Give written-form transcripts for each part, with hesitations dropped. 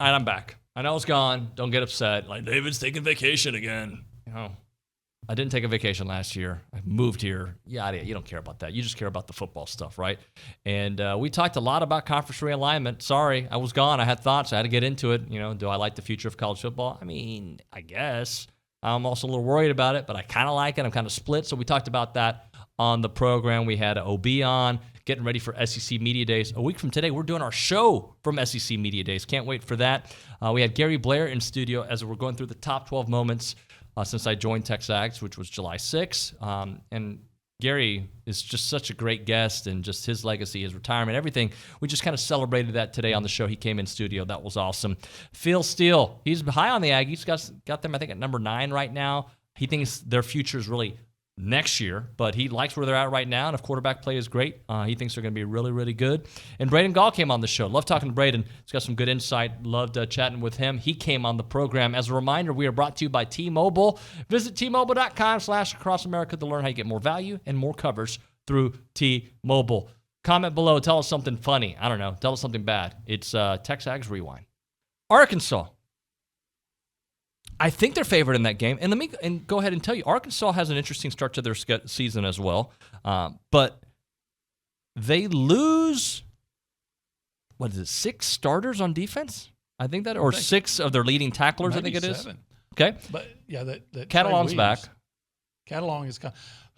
All right, I'm back. I know it's gone. Don't get upset. Like, David's taking vacation again. I didn't take a vacation last year. I moved here. Yeah, you don't care about that. You just care about the football stuff, right? And we talked a lot about conference realignment. Sorry, I was gone. I had thoughts. I had to get into it. Do I like the future of college football? I mean, I guess. I'm also a little worried about it, but I kind of like it. I'm kind of split. So we talked about that on the program. We had OB on, getting ready for SEC Media Days. A week from today, we're doing our show from SEC Media Days. Can't wait for that. We had Gary Blair in studio as we're going through the top 12 moments since I joined TexAgs, which was July 6th. And Gary is just such a great guest, and just his legacy, his retirement, everything. We just kind of celebrated that today on the show. He came in studio. That was awesome. Steele, he's high on the Aggies. Got them, I think, at number 9 right now. He thinks their future is really next year, but he likes where they're at right now, and if quarterback play is great, he thinks they're going to be really, really good. And Braden Gall came on the show. Love talking to Braden. He's got some good insight. Loved chatting with him. He came on the program. As a reminder, we are brought to you by T-Mobile. Visit T-Mobile.com/AcrossAmerica to learn how you get more value and more coverage through T-Mobile. Comment below. Tell us something funny. I don't know. Tell us something bad. It's TexAgs Rewind. Arkansas. I think they're favored in that game. And let me go ahead and tell you, Arkansas has an interesting start to their season as well. But they lose, 6 starters on defense? I think that, or 6 of their leading tacklers, I think it is. 7. Okay. But, yeah, that Catalon's back. Catalon is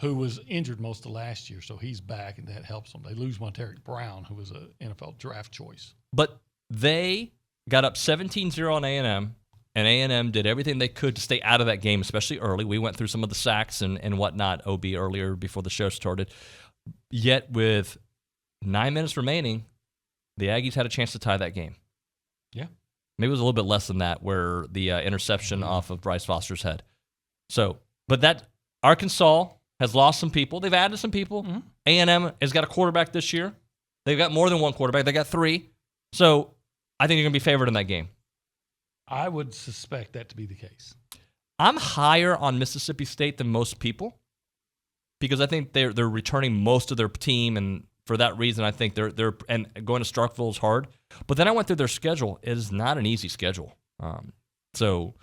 who was injured most of last year, so he's back, and that helps them. They lose Monteric Brown, who was an NFL draft choice. But they got up 17-0 on A&M. And A&M did everything they could to stay out of that game, especially early. We went through some of the sacks and whatnot, OB, earlier before the show started. Yet with 9 minutes remaining, the Aggies had a chance to tie that game. Yeah. Maybe it was a little bit less than that, where the interception off of Bryce Foster's head. So, but that Arkansas has lost some people. They've added some people. Mm-hmm. A&M has got a quarterback this year. They've got more than one quarterback. They got 3. So I think you're going to be favored in that game. I would suspect that to be the case. I'm higher on Mississippi State than most people because I think they're returning most of their team, and for that reason, I think they're and going to Starkville is hard. But then I went through their schedule. It is not an easy schedule. So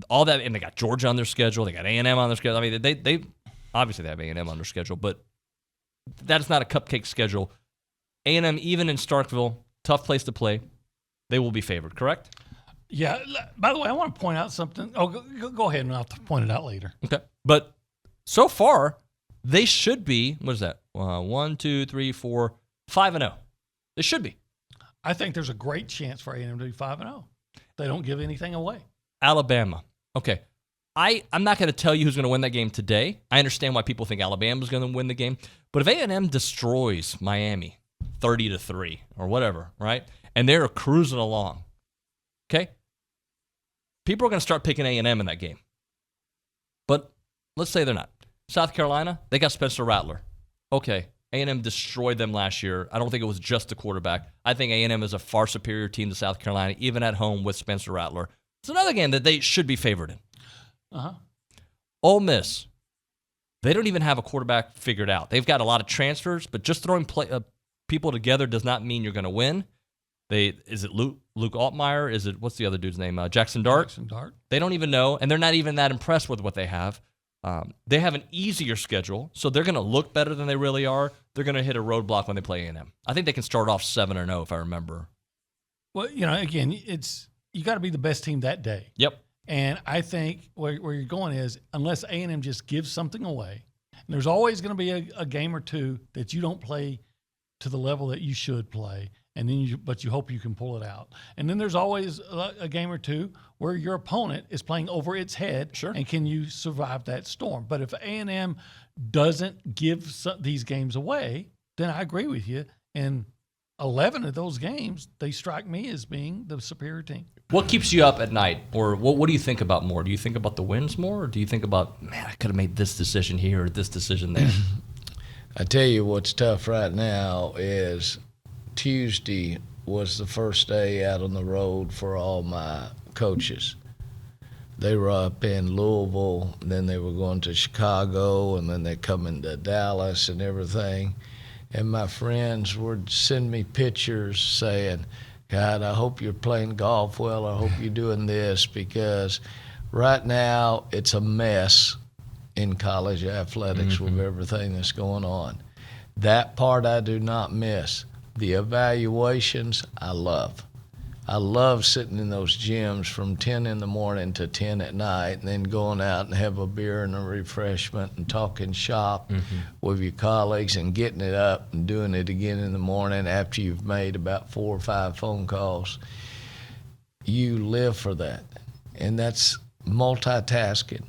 all that, and they got Georgia on their schedule. They got A&M on their schedule. I mean, they obviously they have A&M on their schedule, but that is not a cupcake schedule. A&M, even in Starkville, tough place to play. They will be favored, correct? Yeah. By the way, I want to point out something. Oh, go ahead, and I'll point it out later. Okay. But so far, they should be, what is that? 1, 2, 3, 4, 5-0. They should be. I think there's a great chance for A&M to be 5-0. They don't give anything away. Alabama. Okay. I'm not going to tell you who's going to win that game today. I understand why people think Alabama's going to win the game. But if A&M destroys Miami 30-3 or whatever, right, and they're cruising along, okay, people are going to start picking A&M in that game. But let's say they're not. South Carolina, they got Spencer Rattler. Okay, A&M destroyed them last year. I don't think it was just the quarterback. I think A&M is a far superior team to South Carolina, even at home with Spencer Rattler. It's another game that they should be favored in. Ole Miss, they don't even have a quarterback figured out. They've got a lot of transfers, but just throwing people together does not mean you're going to win. Is it Luke Altmaier? Is it, what's the other dude's name? Jackson Dart? Jackson Dart. They don't even know, and they're not even that impressed with what they have. They have an easier schedule, so they're going to look better than they really are. They're going to hit a roadblock when they play A&M. I think they can start off 7-0 if I remember. Well, again, you got to be the best team that day. Yep. And I think where you're going is, unless A&M just gives something away, and there's always going to be a game or two that you don't play to the level that you should play, and then but you hope you can pull it out. And then there's always a game or two where your opponent is playing over its head, sure, and can you survive that storm? But if A&M doesn't give these games away, then I agree with you. And 11 of those games, they strike me as being the superior team. What keeps you up at night, or what do you think about more? Do you think about the wins more, or do you think about, man, I could have made this decision here or this decision there? I tell you what's tough right now is Tuesday was the first day out on the road for all my coaches. They were up in Louisville, and then they were going to Chicago, and then they're coming to Dallas and everything. And my friends would send me pictures saying, God, I hope you're playing golf well. I hope you're doing this, because right now it's a mess in college athletics with everything that's going on. That part I do not miss. The evaluations, I love. I love sitting in those gyms from 10 in the morning to 10 at night, and then going out and have a beer and a refreshment and talking shop with your colleagues and getting it up and doing it again in the morning after you've made about 4 or 5 phone calls. You live for that. And that's multitasking,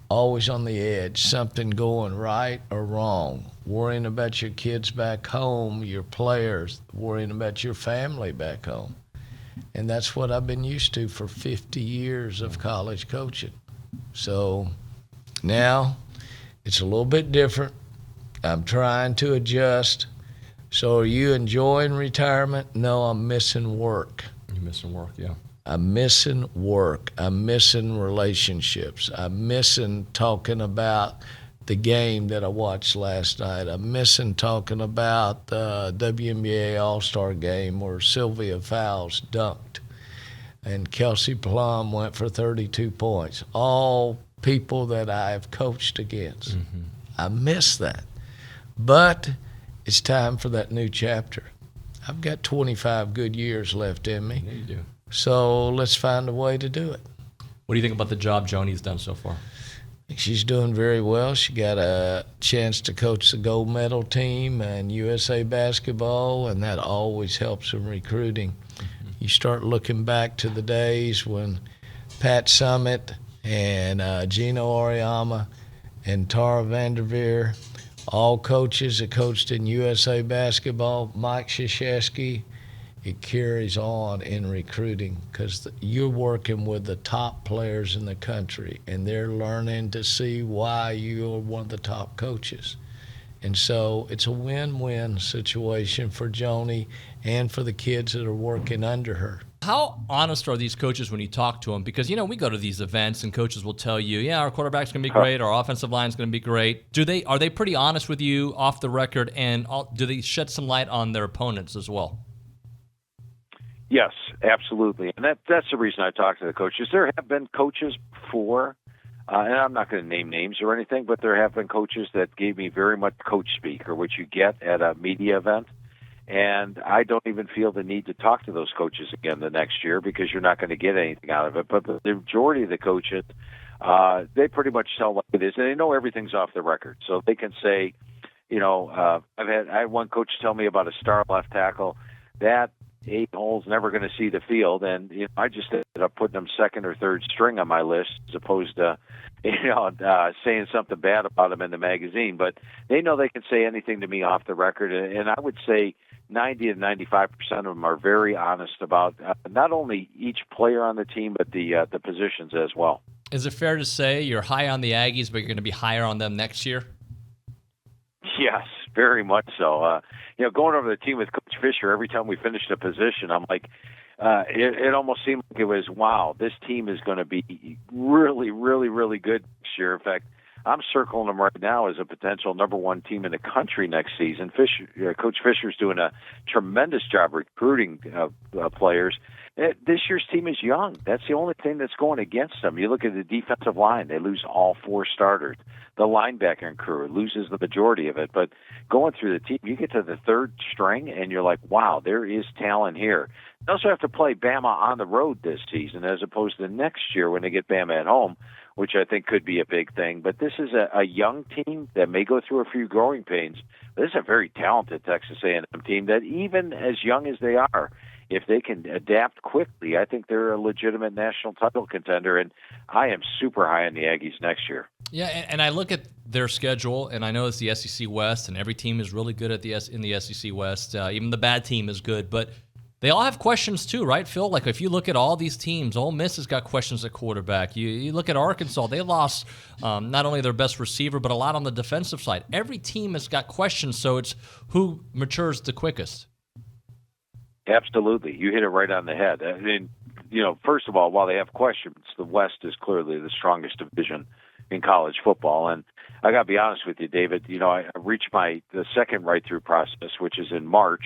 always on the edge, something going right or wrong, worrying about your kids back home, your players, worrying about your family back home. And that's what I've been used to for 50 years of college coaching. So now it's a little bit different. I'm trying to adjust. So are you enjoying retirement? No, I'm missing work. You're missing work, yeah. I'm missing work. I'm missing relationships. I'm missing talking about the game that I watched last night. I'm missing talking about the WNBA All-Star game where Sylvia Fowles dunked and Kelsey Plum went for 32 points. All people that I've coached against. I miss that. But it's time for that new chapter. I've got 25 good years left in me. Yeah, you do. So let's find a way to do it. What do you think about the job Joni's done so far? She's doing very well. She got a chance to coach the gold medal team and USA basketball, and that always helps in recruiting. You start looking back to the days when Pat Summitt and Gino Auriemma and Tara Vanderveer, all coaches that coached in USA basketball, Mike Krzyzewski. It carries on in recruiting because you're working with the top players in the country, and they're learning to see why you're one of the top coaches. And so it's a win-win situation for Joni and for the kids that are working under her. How honest are these coaches when you talk to them? Because, you know, we go to these events and coaches will tell you, yeah, our quarterback's going to be great, our offensive line's going to be great. Are they pretty honest with you off the record, and do they shed some light on their opponents as well? Yes, absolutely. And that's the reason I talk to the coaches. There have been coaches before, and I'm not going to name names or anything, but there have been coaches that gave me very much coach speak, or what you get at a media event. And I don't even feel the need to talk to those coaches again the next year because you're not going to get anything out of it. But the majority of the coaches, they pretty much tell like it is, and they know everything's off the record. So they can say, you know, I had one coach tell me about a star left tackle that 8 holes never going to see the field, and you know, I just ended up putting them second or third string on my list as opposed to, saying something bad about them in the magazine. But they know they can say anything to me off the record, and I would say 90 to 95% of them are very honest about not only each player on the team, but the positions as well. Is it fair to say you're high on the Aggies, but you're going to be higher on them next year? Yes, very much so. Going over the team with Coach Fisher, every time we finished a position, I'm like, it almost seemed like it was, wow, this team is going to be really, really, really good this year. In fact, I'm circling them right now as a potential number 1 team in the country next season. Coach Fisher's doing a tremendous job recruiting players. This year's team is young. That's the only thing that's going against them. You look at the defensive line, they lose all 4 starters. The linebacker crew loses the majority of it. But going through the team, you get to the 3rd string, and you're like, wow, there is talent here. They also have to play Bama on the road this season as opposed to next year when they get Bama at home, which I think could be a big thing. But this is a young team that may go through a few growing pains. This is a very talented Texas A&M team that even as young as they are, if they can adapt quickly, I think they're a legitimate national title contender, and I am super high on the Aggies next year. Yeah, and I look at their schedule, and I know it's the SEC West, and every team is really good in the SEC West. Even the bad team is good, but they all have questions too, right, Phil? Like if you look at all these teams, Ole Miss has got questions at quarterback. You look at Arkansas, they lost not only their best receiver, but a lot on the defensive side. Every team has got questions, so it's who matures the quickest. Absolutely. You hit it right on the head. I mean, first of all, while they have questions, the West is clearly the strongest division in college football. And I got to be honest with you, David, I reached the second right-through process, which is in March.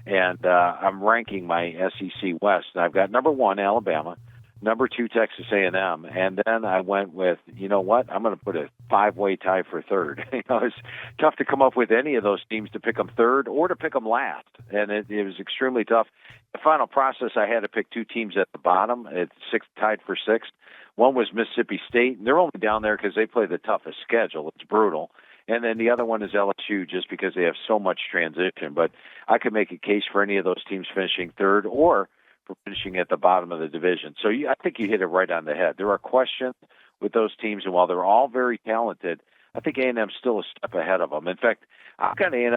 And I'm ranking my SEC West. And I've got number 1, Alabama, number 2, Texas A&M, and then I went with, you know what, I'm going to put a 5-way tie for third. It's tough to come up with any of those teams to pick them third or to pick them last, and it was extremely tough. The final process, I had to pick 2 teams at the bottom. It's tied for sixth. One was Mississippi State, and they're only down there because they play the toughest schedule. It's brutal. And then the other one is LSU, just because they have so much transition. But I could make a case for any of those teams finishing third or for finishing at the bottom of the division. So I think you hit it right on the head. There are questions with those teams, and while they're all very talented, I think A&M's still a step ahead of them. In fact, I've got A&M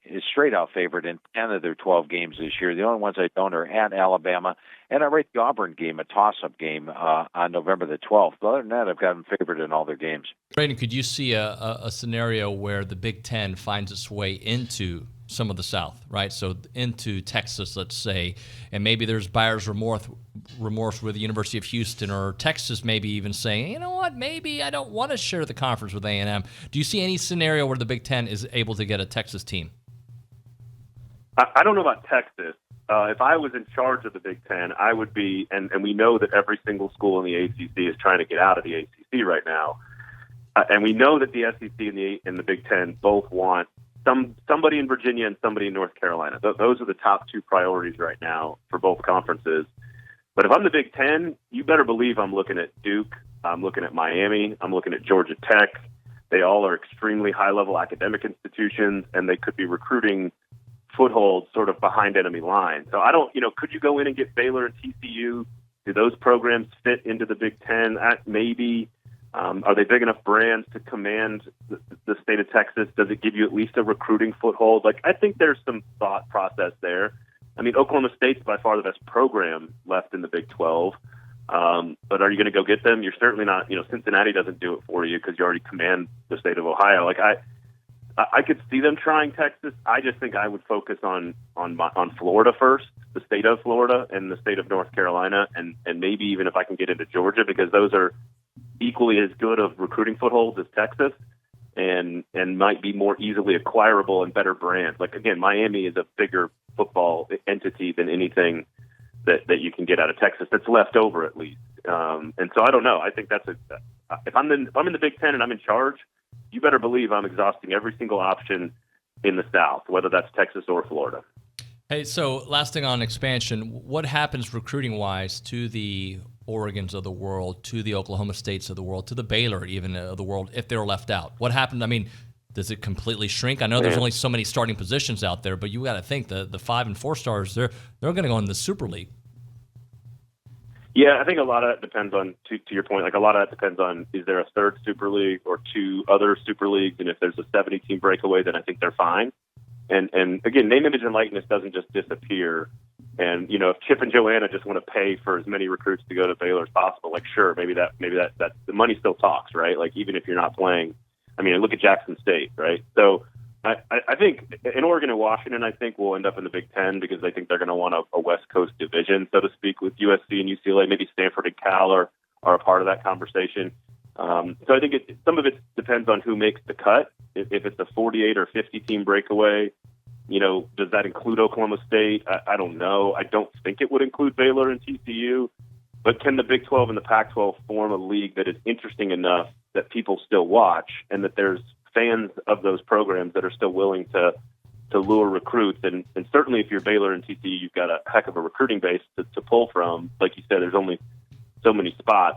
is straight out favored in 10 of their 12 games this year. The only ones I don't are at Alabama, and I rate the Auburn game a toss-up game on November the 12th. But other than that, I've got them favored in all their games. Braden, could you see a scenario where the Big Ten finds its way into some of the South, right? So into Texas, let's say, and maybe there's buyer's remorse with the University of Houston or Texas, maybe even saying, you know what, maybe I don't want to share the conference with A&M. Do you see any scenario where the Big Ten is able to get a Texas team? I don't know about Texas. If I was in charge of the Big Ten, I would be, and we know that every single school in the ACC is trying to get out of the ACC right now. And we know that the SEC and the Big Ten both want somebody in Virginia and somebody in North Carolina. Those are the top 2 priorities right now for both conferences. But if I'm the Big Ten, you better believe I'm looking at Duke, I'm looking at Miami, I'm looking at Georgia Tech. They all are extremely high-level academic institutions, and they could be recruiting footholds sort of behind enemy lines. So I don't, could you go in and get Baylor and TCU? Do those programs fit into the Big Ten? Maybe. Are they big enough brands to command the state of Texas? Does it give you at least a recruiting foothold? I think there's some thought process there. I mean, Oklahoma State's by far the best program left in the Big 12. But are you going to go get them? You're certainly not. Cincinnati doesn't do it for you because you already command the state of Ohio. I could see them trying Texas. I just think I would focus on Florida first, the state of Florida and the state of North Carolina, and maybe even if I can get into Georgia, because those are equally as good of recruiting footholds as Texas, and might be more easily acquirable and better brands. Again, Miami is a bigger football entity than anything that you can get out of Texas that's left over, at least. And so I don't know. I think if I'm in the Big Ten and I'm in charge, you better believe I'm exhausting every single option in the South, whether that's Texas or Florida. Hey, so last thing on expansion, what happens recruiting-wise to the Oregons of the world, to the Oklahoma States of the world, to the Baylor even of the world if they're left out? What happened? I mean, does it completely shrink? I know there's only so many starting positions out there, but you got to think the 5 and 4 stars, they're going to go in the Super League. Yeah, I think a lot of that depends on, to your point, a lot of that depends on, is there a third Super League or 2 other Super Leagues? And if there's a 70-team breakaway, then I think they're fine. And again, name, image, and likeness doesn't just disappear. And, if Chip and Joanna just want to pay for as many recruits to go to Baylor as possible, sure, maybe that the money still talks, right? Even if you're not playing, look at Jackson State, right? So I think in Oregon and Washington, I think we'll end up in the Big Ten because I think they're going to want a West Coast division, so to speak, with USC and UCLA. Maybe Stanford and Cal are a part of that conversation. So I think some of it depends on who makes the cut. If it's a 48 or 50-team breakaway, does that include Oklahoma State? I don't know. I don't think it would include Baylor and TCU. But can the Big 12 and the Pac-12 form a league that is interesting enough that people still watch and that there's fans of those programs that are still willing to lure recruits? And certainly if you're Baylor and TCU, you've got a heck of a recruiting base to pull from. Like you said, there's only so many spots.